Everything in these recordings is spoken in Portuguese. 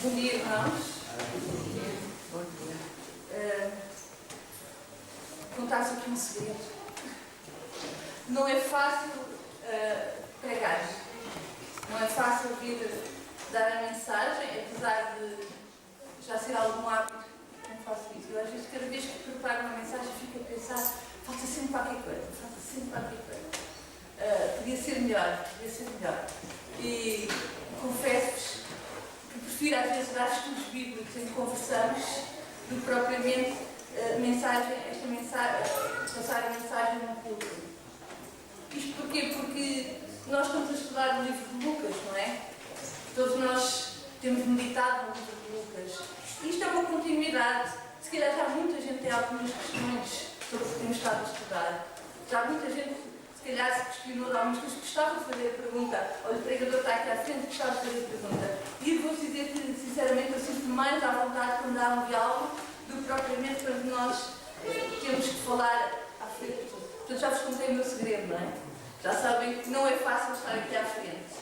Bom dia, irmãos. Bom dia. Contar-vos aqui um segredo. Não é fácil pregar. Não é fácil vir dar a mensagem, apesar de já ser algum hábito. Não faço isso. Eu, às vezes, cada vez que preparo uma mensagem, fico a pensar: falta sempre qualquer coisa, falta sempre qualquer coisa. Podia ser melhor, podia ser melhor. E confesso-vos que prefiro às vezes dar estudos bíblicos em que conversamos do que propriamente passar a mensagem no culto. Isto porquê? Porque nós estamos a estudar o livro de Lucas, não é? Todos nós temos meditado no livro de Lucas. Isto é uma continuidade. Se calhar já muita gente tem algumas questões sobre o que temos estado a estudar. Já muita gente, se calhar, se questionou de algumas coisas, gostava de fazer a pergunta. Olha, o pregador está aqui à frente, gostava de fazer a pergunta. E vou dizer que, sinceramente, eu sinto mais à vontade quando há um diálogo do que propriamente quando nós temos que falar à frente. Portanto, já vos contei o meu segredo, não é? Já sabem que não é fácil estar aqui à frente.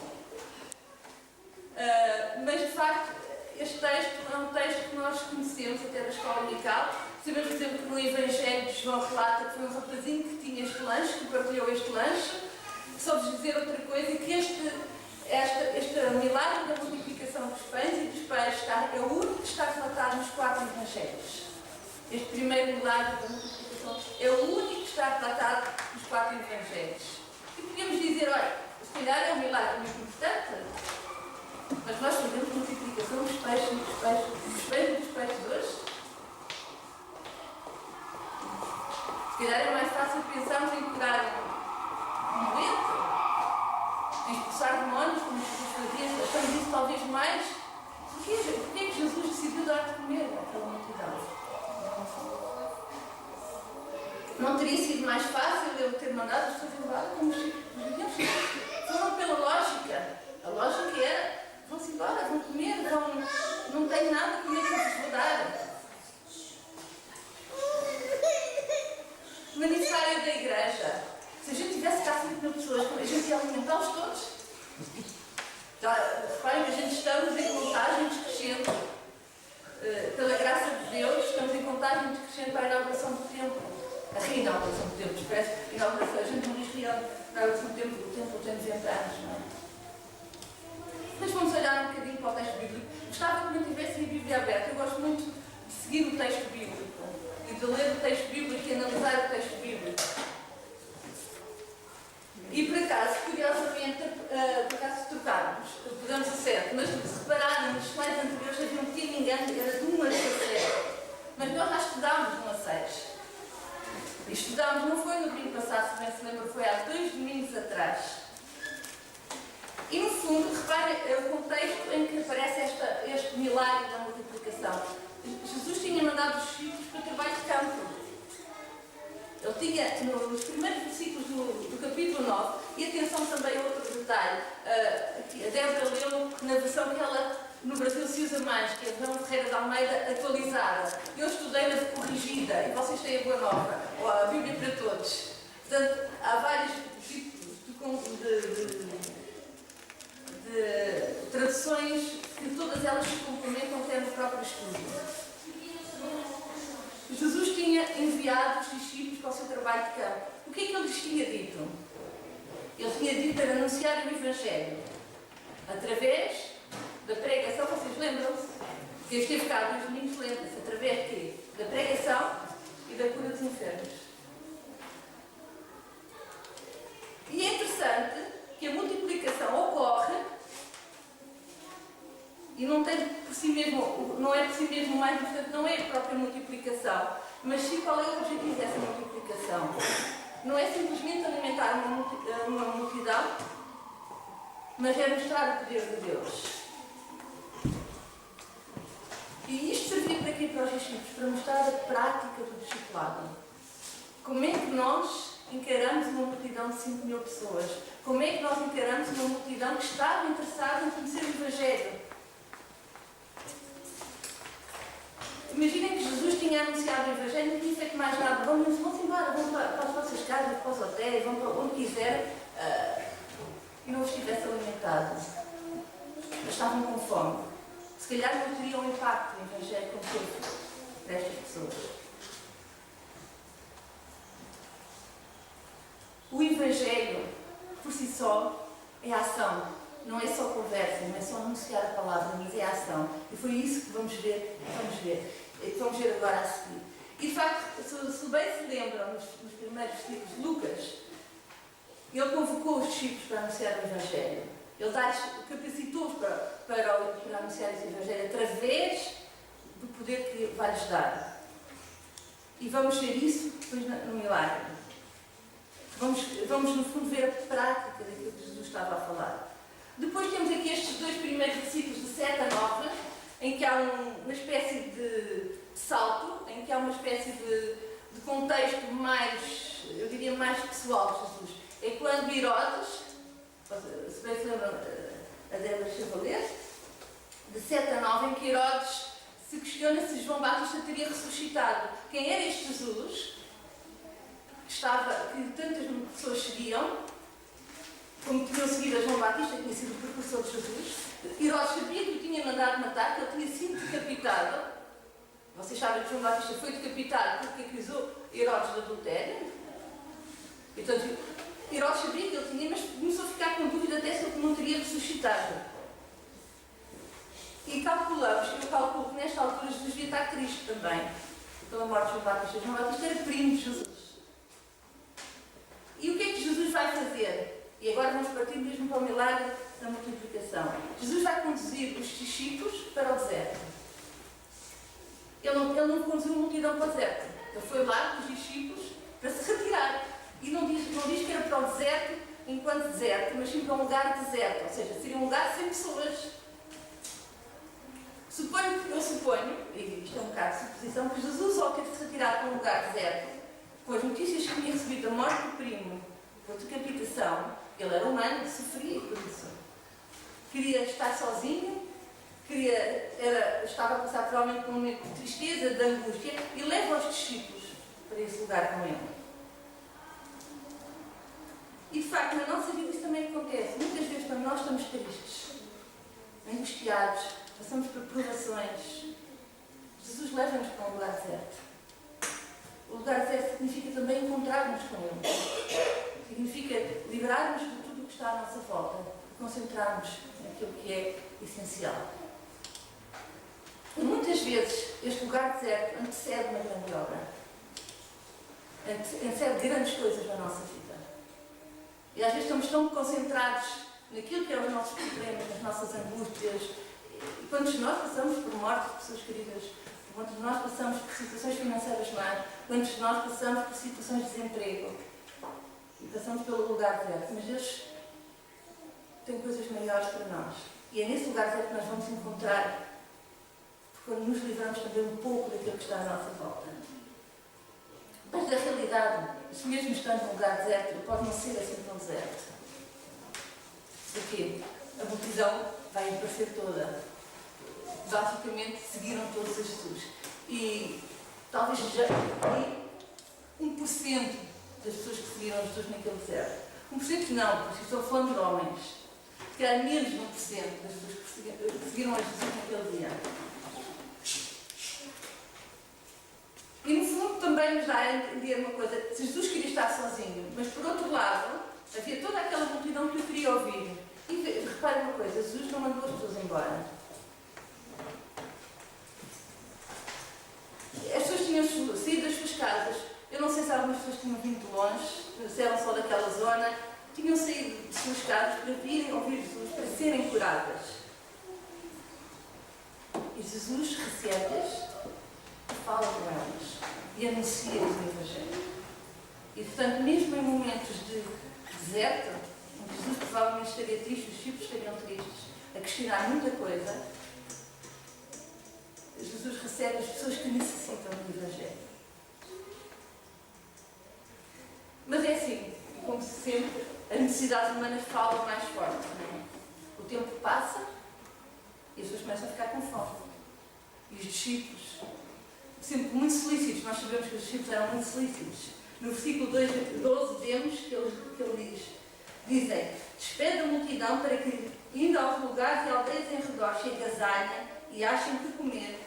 Mas, de facto, este texto é um texto que nós conhecemos até da escola dominical. Sabemos, por exemplo, que no Evangelho de João relata que foi um rapazinho que tinha este lanche, que partilhou este lanche. Só vos dizer outra coisa, que este milagre da multiplicação dos pães e dos peixes é o único que está relatado nos 4 Evangelhos. Este primeiro milagre da multiplicação é o único que está relatado nos 4 Evangelhos. E podíamos dizer, olha, se calhar é um milagre muito importante, mas nós fazemos multiplicação dos peixes e dos peixes hoje. Se calhar é mais fácil pensarmos em curar um doente, em expulsar demónios, como Jesus fazia. Achamos isso talvez mais. Porquê que Jesus decidiu dar de comer àquela multidão? Não teria sido mais fácil ele ter mandado as pessoas embora como os judeus? Foram pela lógica. A lógica era: vão-se embora, vão comer, não tem nada a comer que vos vou dar. No aniversário da igreja, se a gente tivesse cá 5 mil pessoas, a gente ia alimentá-los todos. Já reparem que a gente estamos em contagem decrescente. Pela graça de Deus, estamos em contagem decrescente para a inauguração do templo. A reinauguração do templo, parece que a gente não diz reinauguração do templo, o templo tem 90 anos, não é? Mas vamos olhar um bocadinho para o texto bíblico. Gostava que não tivessem a Bíblia aberta. Eu gosto muito de seguir o texto bíblico e de ler o texto bíblico e analisar o texto bíblico. E por acaso, curiosamente, se trocarmos, podemos a 7, mas se repararem nos slides anteriores havia um pequeno engano, era de 1 a 7. Mas nós já estudámos no a 6. E estudámos, não foi no domingo passado, se bem se lembra, foi há 2 domingos atrás. E no fundo, reparem o contexto em que aparece este milagre da multiplicação. Jesus tinha mandado os discípulos para o trabalho de campo. Ele tinha, nos primeiros versículos do capítulo 9, e atenção também a outro detalhe, a Débora leu na versão que ela no Brasil se usa mais, que é a versão Ferreira de Almeida atualizada. Eu estudei na corrigida, e vocês têm a Boa Nova, ou a Bíblia para Todos. Portanto, há vários tipos de traduções que todas elas se complementam até no próprio estudo. Jesus tinha enviado os discípulos para o seu trabalho de campo. O que é que ele lhes tinha dito? Ele tinha dito para anunciar o Evangelho através da pregação. Vocês lembram-se? Quem esteve cá 2 domingos lembra-se. Através de quê? Da pregação e da cura dos enfermos. E é interessante que a multiplicação ocorre e não tem por si mesmo, não é por si mesmo mais importante, não é a própria multiplicação, mas sim qual é o objetivo dessa multiplicação. Não é simplesmente alimentar uma multidão, mas é mostrar o poder de Deus. E isto servia para quê? Para os discípulos? Para mostrar a prática do discipulado. Como é que nós encaramos uma multidão de 5 mil pessoas? Como é que nós encaramos uma multidão que estava interessada em conhecer o Evangelho? Imaginem que Jesus tinha anunciado o Evangelho, não tinha feito mais nada. Vão-se embora, vão para as vossas casas, para os hotéis, vão para onde quiserem, e não os tivesse alimentado. Estavam com fome. se calhar não teria um impacto no Evangelho como teve para estas pessoas. O Evangelho, por si só, é ação. Não é só conversa, não é só anunciar a palavra, mas é ação. E foi isso que vamos ver agora a seguir. E de facto, se bem se lembram, nos primeiros versículos de Lucas, ele convocou os discípulos para anunciar o Evangelho. Ele capacitou-os para anunciar esse Evangelho através do poder que vai-lhes dar. E vamos ver isso depois no milagre. Vamos, no fundo, ver a prática daquilo que Jesus estava a falar. Depois temos aqui estes dois primeiros versículos, de 7 a 9, em que há uma espécie de salto, em que há uma espécie de contexto mais, eu diria, mais pessoal de Jesus. É quando Herodes, se bem se lembram, a Débora Chevalier, de 7 a 9, em que Herodes se questiona se João Batista teria ressuscitado. Quem era este Jesus, que tantas pessoas seguiam, como tinham seguido a João Batista, que tinha sido o precursor de Jesus. Herodes sabia que o tinha mandado matar, que ele tinha sido decapitado. Vocês sabem que João Batista foi decapitado porque acusou Herodes de adultério. E, portanto, Herodes sabia que ele tinha, mas começou a ficar com dúvida até se ele não teria ressuscitado. E eu calculo que nesta altura Jesus devia estar triste também pela morte de João Batista. João Batista era primo de Jesus. E o que é que Jesus vai fazer? E agora vamos partir mesmo para o milagre da multiplicação. Jesus vai conduzir os discípulos para o deserto. Ele não conduziu a multidão para o deserto. Ele foi lá com os discípulos para se retirar. E não diz que era para o deserto enquanto deserto, mas sim para um lugar deserto. Ou seja, seria um lugar sem pessoas. Eu suponho, e isto é um bocado de suposição, que Jesus, ao ter se retirado para um lugar deserto, com as notícias que tinha recebido da morte do primo, por decapitação, ele era humano, sofria por isso. Queria estar sozinho, estava a passar provavelmente por um momento de tristeza, de angústia, e leva os discípulos para esse lugar com ele. E de facto, na nossa vida isso também acontece. Muitas vezes, quando nós estamos tristes, angustiados, passamos por provações, Jesus leva-nos para um lugar certo. O lugar certo significa também encontrarmos com Ele. Significa liberarmos de tudo o que está à nossa volta e concentrarmos naquilo que é essencial. E muitas vezes este lugar deserto antecede uma grande obra. Antecede grandes coisas na nossa vida. E às vezes estamos tão concentrados naquilo que é os nossos problemas, nas nossas angústias. E quantos de nós passamos por morte de pessoas queridas? Quantos de nós passamos por situações financeiras más? Quantos de nós passamos por situações de desemprego? E passamos pelo lugar certo. Mas Deus tem coisas maiores para nós. E é nesse lugar certo que nós vamos encontrar, quando nos livramos também um pouco daquilo que está à nossa volta. Mas da realidade, se mesmo estando num lugar deserto, pode não ser assim tão deserto. Porquê? A multidão vai aparecer toda. Basicamente, seguiram todos a Jesus. E talvez já 1% das pessoas que seguiram Jesus naquele deserto. 1% não, porque estou falando de homens. Que era menos de 1% das pessoas que seguiram a Jesus naquele dia. E no fundo também nos dá a entender uma coisa, se Jesus queria estar sozinho, mas por outro lado, havia toda aquela multidão que o queria ouvir. E reparem uma coisa, Jesus não mandou as pessoas embora. As pessoas tinham saído das suas casas. Eu não sei se algumas pessoas tinham vindo de longe, se eram só daquela zona, tinham saído de suas casas para virem ouvir Jesus, para serem curadas. E Jesus recebe-as, fala com elas e anuncia-lhes o Evangelho. E portanto, mesmo em momentos de deserto, em que Jesus provavelmente estaria triste, os discípulos estariam tristes, a questionar muita coisa, Jesus recebe as pessoas que necessitam do Evangelho. Mas é assim, como sempre, as necessidades humanas falam mais forte, não é? O tempo passa e as pessoas começam a ficar com fome. E os discípulos, sempre muito solícitos, nós sabemos que os discípulos eram muito solícitos. No versículo 12 vemos que ele dizem: despede a multidão para que, indo aos lugares e aldeias em redor, se agasalhem e achem que comer,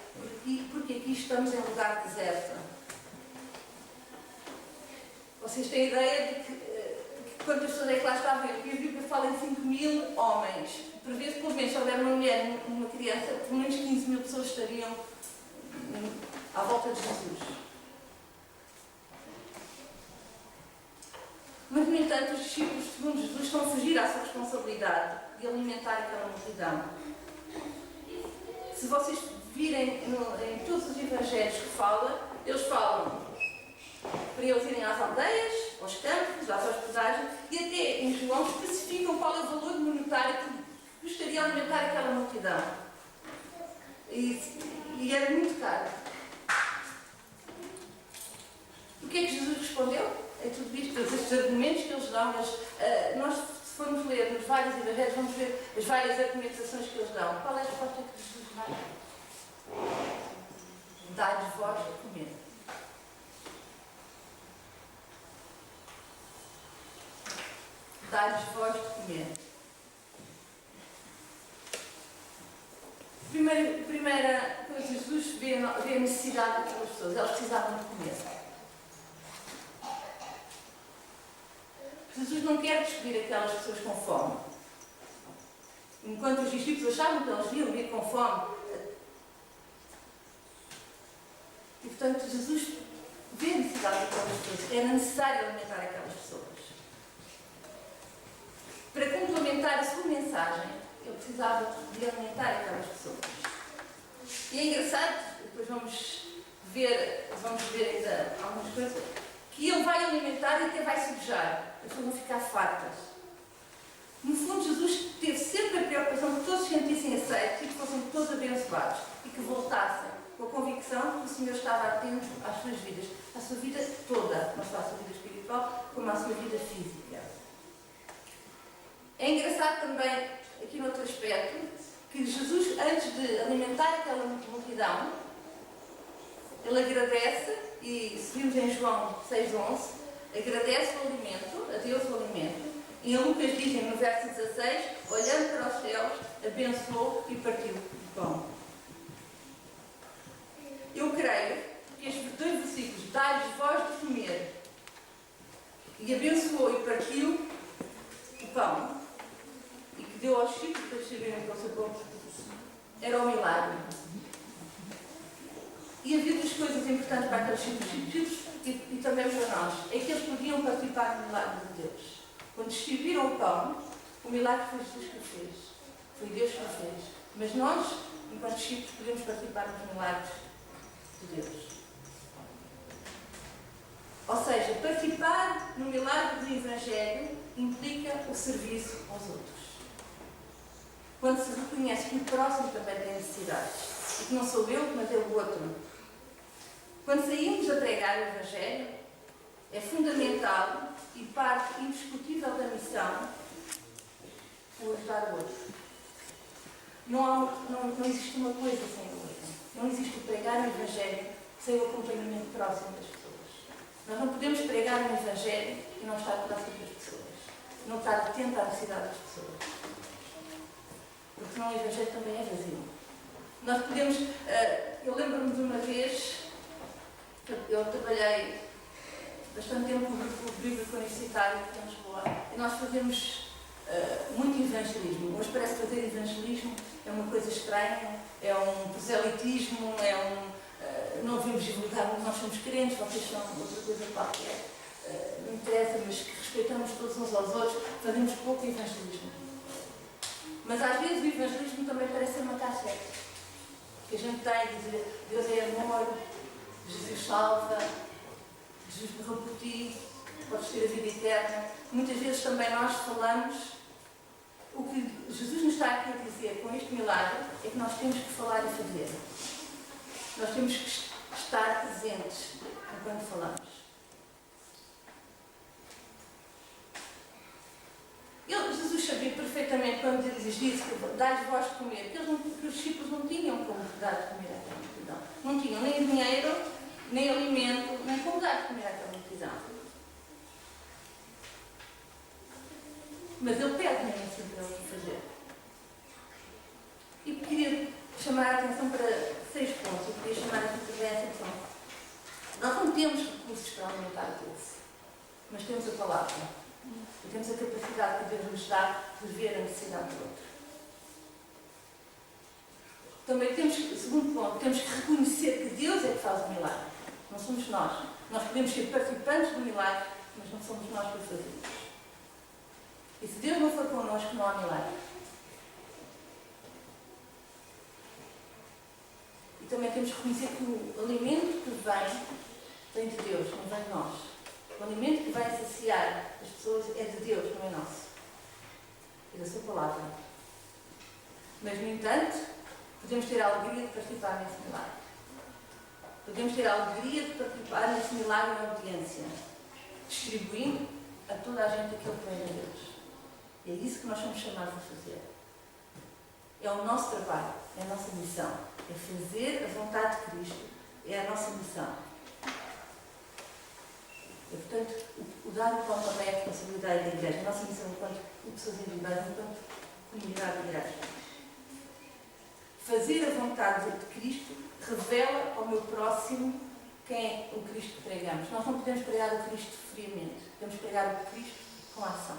porque aqui estamos em lugar deserto. Vocês têm ideia de que quantas pessoas é que lá estavam? Aqui a Bíblia fala em 5.000 homens. Prevê-se, pelo menos, se houver uma mulher e uma criança, pelo menos 15.000 pessoas estariam à volta de Jesus. Mas, no entanto, os discípulos, segundo Jesus, estão a fugir à sua responsabilidade de alimentar aquela multidão. Se vocês virem em todos os evangelhos que fala, eles falam para eles irem às aldeias, aos campos, às hospedagens, e até em João especificam qual é o valor monetário que gostaria de alimentar aquela multidão. E era muito caro. O que é que Jesus respondeu? É tudo isto, todos estes argumentos que eles dão, nós, se formos ler nos vários evangelhos, vamos ver as várias argumentações que eles dão. Qual é a resposta que Jesus dá? Dai-lhes vós de comer. Dai-lhes vós de comer. Primeira coisa, Jesus vê a necessidade daquelas pessoas. Elas precisavam de comer. Jesus não quer despedir aquelas pessoas com fome. Enquanto os discípulos achavam que eles iam ir com fome. E, portanto, Jesus vê a necessidade daquelas pessoas. Era necessário alimentar aquelas pessoas. Para complementar a sua mensagem, ele precisava de alimentar aquelas pessoas. E é engraçado, depois vamos ver ainda algumas coisas, que ele vai alimentar e até vai sujar. As pessoas vão ficar fartas. No fundo, Jesus teve sempre a preocupação que todos se sentissem aceitos e que fossem todos abençoados e que voltassem com a convicção que o Senhor estava atento às suas vidas, à sua vida toda, não só à sua vida espiritual, como à sua vida física. É engraçado também, aqui no outro aspecto, que Jesus, antes de alimentar aquela multidão, ele agradece, e se vimos em João 6,11, agradece o alimento, a Deus o alimento, e em Lucas dizem no verso 16, olhando para os céus, abençoou e partiu o pão. Eu creio que estes dois versículos, dai-lhes vós de comer, e abençoou e partiu o pão, e que deu aos discípulos para saberem que o seu pão era um milagre. E havia duas coisas importantes para aqueles discípulos e também para nós. É que eles podiam participar do milagre de Deus. Quando distribuíram o pão, o milagre foi Jesus que o fez. Foi Deus que o fez. Mas nós, enquanto discípulos, podemos participar dos milagres de Deus. Ou seja, participar no milagre do Evangelho implica o serviço aos outros. Quando se reconhece que o próximo também tem necessidades e que não sou eu, mas é o outro. Quando saímos a pregar o Evangelho, é fundamental e parte indiscutível da missão o ajudar o outro. Não existe uma coisa sem a outra. Não existe o pregar o Evangelho sem o acompanhamento próximo das pessoas. Nós não podemos pregar o Evangelho e não estar próximo das pessoas. Não estar atento à necessidade das pessoas. Porque senão o Evangelho também é vazio. Nós podemos... eu lembro-me de uma vez... Eu trabalhei bastante tempo no Grupo Bíblico Universitário aqui em Lisboa e nós fazemos muito evangelismo. Hoje parece que fazer evangelismo é uma coisa estranha, é um proselitismo, não devemos divulgar, nós somos crentes, vocês são outra coisa qualquer. Não interessa, mas que respeitamos todos uns aos outros, fazemos pouco evangelismo. Mas às vezes o evangelismo também parece ser uma cassete. Que a gente tem a dizer, Deus é amor, Jesus salva, Jesus morreu por ti, podes ter a vida eterna. Muitas vezes também nós falamos, o que Jesus nos está aqui a dizer com este milagre é que nós temos que falar e fazer. Nós temos que estar presentes enquanto falamos. Jesus sabia perfeitamente quando eles disse que dai-lhes vós de comer, que os discípulos não tinham como dar de comer àquela multidão. Não tinham nem dinheiro, nem alimento, nem como dar de comer àquela multidão. Mas ele pede mesmo assim para eles fazer. E queria chamar a atenção para 6 pontos. Eu queria chamar aqui também a atenção. Nós não temos recursos para alimentar o povo, mas temos a palavra. E temos a capacidade que Deus nos dá de ver a necessidade do outro. Também temos, segundo ponto, temos que reconhecer que Deus é que faz o milagre. Não somos nós. Nós podemos ser participantes do milagre, mas não somos nós que o fazemos. E se Deus não for connosco, não há milagre. E também temos que reconhecer que o alimento que vem de Deus, não vem de nós. O alimento que vai saciar as pessoas é de Deus, não é nosso. É da sua palavra. Mas, no entanto, podemos ter a alegria de participar nesse milagre. Podemos ter a alegria de participar nesse milagre em obediência, distribuindo a toda a gente aquilo que vem de Deus. E é isso que nós somos chamados a fazer. É o nosso trabalho, é a nossa missão. É fazer a vontade de Cristo. É a nossa missão. E, portanto, o dar o pão também é a responsabilidade da Igreja. A nossa missão enquanto pessoas individuais, enquanto comunidade da Igreja. Fazer a vontade de Cristo revela ao meu próximo quem é o Cristo que pregamos. Nós não podemos pregar o Cristo friamente. Podemos pregar o Cristo com ação.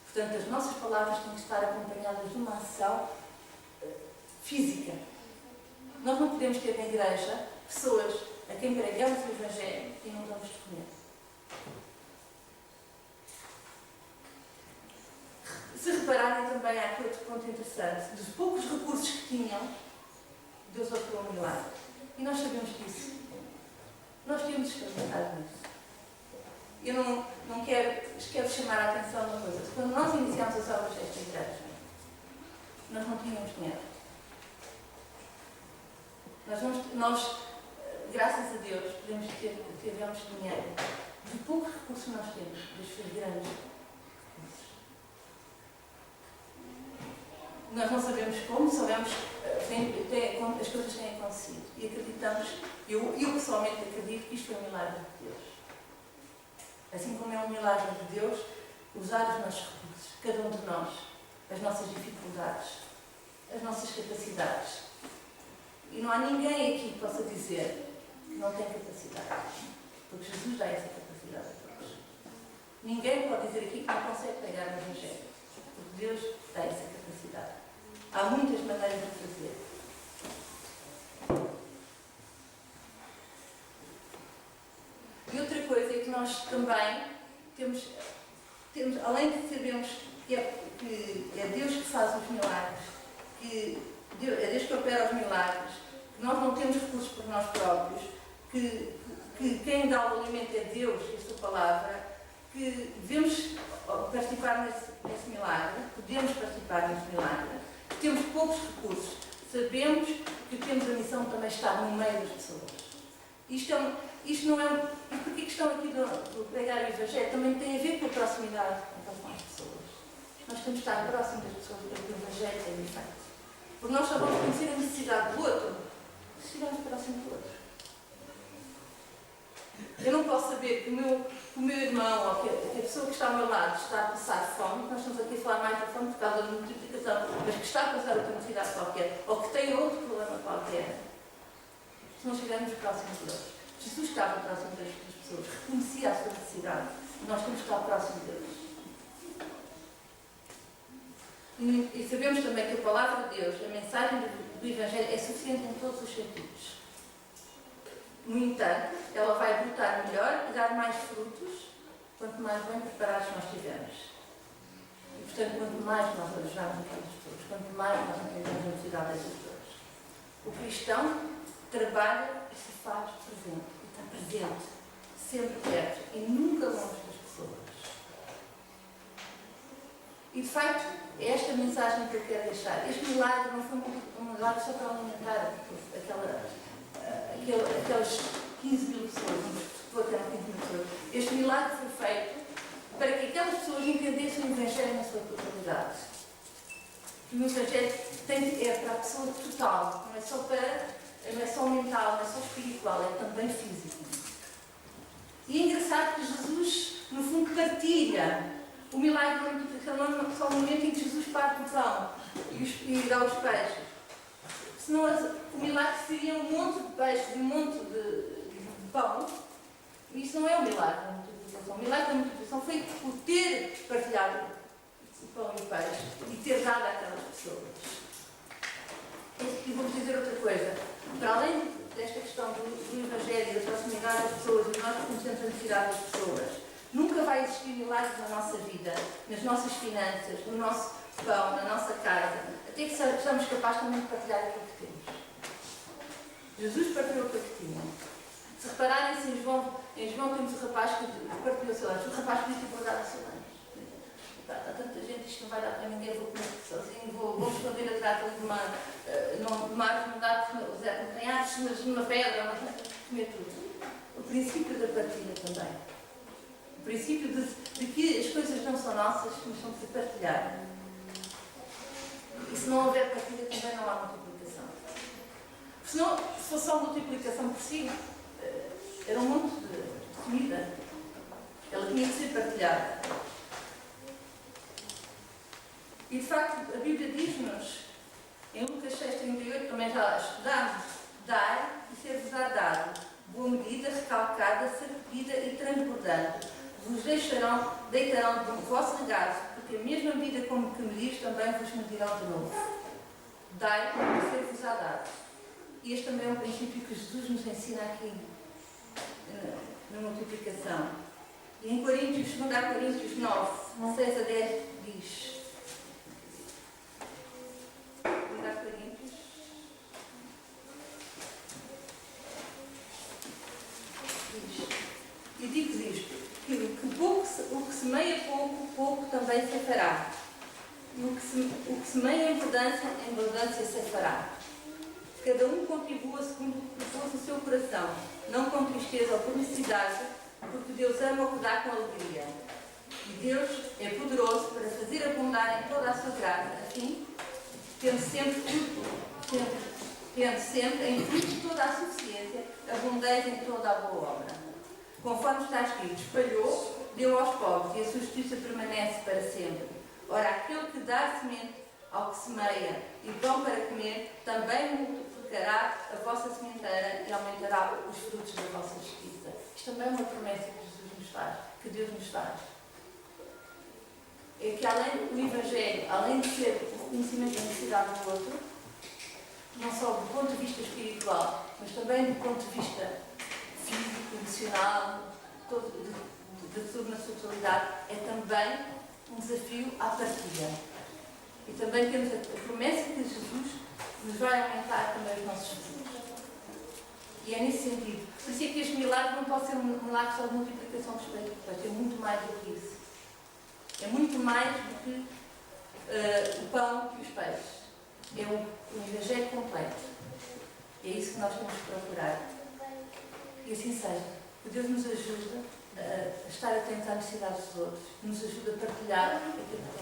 Portanto, as nossas palavras têm que estar acompanhadas de uma ação física. Nós não podemos ter na Igreja pessoas a quem pregamos o Evangelho e não damos de comer. Se repararem também, há aqui outro ponto interessante. Dos poucos recursos que tinham, Deus operou um milagre. E nós sabemos disso. Nós temos experimentado nisso. Eu não quero chamar a atenção de uma coisa. Quando nós iniciámos as obras desta igreja, nós não tínhamos dinheiro. Nós, graças a Deus, tivemos dinheiro. De poucos recursos que nós temos, Deus fez grandes recursos. Nós não sabemos como, sabemos as coisas têm acontecido. E acreditamos, eu pessoalmente acredito que isto é um milagre de Deus. Assim como é um milagre de Deus, usar os nossos recursos, cada um de nós, as nossas dificuldades, as nossas capacidades. E não há ninguém aqui que possa dizer que não tem capacidade, porque Jesus dá essa capacidade a todos. Ninguém pode dizer aqui que não consegue pregar o Evangelho, porque Deus dá essa capacidade. Há muitas maneiras de fazer. E outra coisa é que nós também temos além de sabermos que é Deus que faz os milagres, que é Deus que opera os milagres, que nós não temos recursos por nós próprios, que quem dá o alimento é Deus e a sua palavra, que devemos participar nesse milagre, podemos participar nesse milagre, temos poucos recursos, sabemos que temos a missão de também estar no meio das pessoas. Isto não é. E porque a questão aqui do pregar o Evangelho também tem a ver com a proximidade com as pessoas. Nós temos de estar próximos das pessoas para que o Evangelho tenha efeito. Porque nós só vamos conhecer a necessidade do outro se estivermos próximos do outro. Eu não posso saber que o meu irmão ou que a pessoa que está ao meu lado está a passar fome, nós estamos aqui a falar mais da fome por causa da multiplicação, mas que está a passar outra necessidade qualquer, ou que tem outro problema qualquer, se não estivermos próximos deles. Jesus estava próximo das pessoas, reconhecia a sua necessidade, e nós temos que estar próximos deles. E sabemos também que a palavra de Deus, a mensagem do Evangelho, é suficiente em todos os sentidos. No entanto, ela vai brotar melhor e dar mais frutos quanto mais bem preparados nós estivermos. E, portanto, quanto mais nós ajudarmos aquelas pessoas, quanto mais nós entendemos a necessidade dessas pessoas. O cristão trabalha e se faz presente. E está presente, sempre perto e nunca longe das pessoas. E, de facto, é esta mensagem que eu quero deixar. Este milagre não foi um milagre só para alimentar aquelas 15 mil pessoas, vou até 15 mil pessoas. Este milagre foi feito para que aquelas pessoas entendessem o Evangelho na sua totalidade. E o Evangelho é para a pessoa total, não é só mental, não é só espiritual, é também físico. E é engraçado que Jesus, no fundo, partilha o milagre da multiplicação, não é só o momento em que Jesus parte o pão e dá os peixes. senão o milagre seria um monte de peixe e um monte de pão. E isso não é o milagre da multiplicação. O milagre da multiplicação foi o ter partilhado o pão e o peixe e ter dado àquelas pessoas. E vou-vos dizer outra coisa. Para além desta questão do Evangelho, da proximidade das pessoas, e nós reconhecemos a necessidade das pessoas, nunca vai existir milagres na nossa vida, nas nossas finanças, no nosso pão, na nossa casa, até que sejamos capazes também de partilhar aquilo que temos. Jesus partilhou aquilo que tinha. Se repararem-se em João temos o rapaz que partilhou o seu lanche. O rapaz podia ter guardado o seu lanche. Há tanta gente, isto não vai dar para ninguém, vou comer sozinho, vou esconder atrás de uma árvore, não dá, tem árvores, mas numa pedra, mas comer tudo. O princípio da partilha também. O princípio de que as coisas não são nossas, mas são de partilhar. E se não houver partilha, também não há multiplicação. Senão, se fosse só multiplicação por si, era um monte de comida. Ela tinha que ser partilhada. E de facto, a Bíblia diz-nos, em Lucas 6,38, também já estudámos, dar e ser-vos-á dado, boa medida, recalcada, sacudida e transbordante. Vos deitarão do vosso regaço, porque a mesma medida como que medis, também vos medirão de novo. Dai e ser-vos-á dado. E este também é um princípio que Jesus nos ensina aqui, na multiplicação. E em 2 Coríntios 9, 6 a 10 diz... 2 Coríntios... diz, e digo-vos isto, que o que semeia pouco, pouco também se fará. E o que semeia em abundância se fará. Cada um contribua segundo o que propôs o seu coração, não com tristeza ou por necessidade, porque Deus ama o que dá com alegria. E Deus é poderoso para fazer abundar em toda a sua graça, assim, tendo sempre em tudo toda a suficiência, abundez em toda a boa obra. Conforme está escrito, espalhou, deu aos pobres, e a sua justiça permanece para sempre. Ora, aquele que dá semente ao que semeia e pão para comer, também multiplicará a vossa sementeira e aumentará os frutos da vossa justiça. Isto também é uma promessa que Jesus nos faz, que Deus nos faz. É que além do Evangelho, além de ser o reconhecimento da necessidade do outro, não só do ponto de vista espiritual, mas também do ponto de vista físico, emocional, de tudo na sua totalidade, é também um desafio à partilha. E também temos a promessa que Jesus nos vai aumentar também os nossos frutos. E é nesse sentido. Por isso é que este milagre não pode ser um milagre só de multiplicação dos peixes, vai ter muito mais do que isso. É muito mais do que o pão e os peixes. É um Evangelho completo. É isso que nós temos que procurar. E assim seja. Que Deus nos ajude a estar atentos às necessidades dos outros, nos ajude a partilhar aquilo que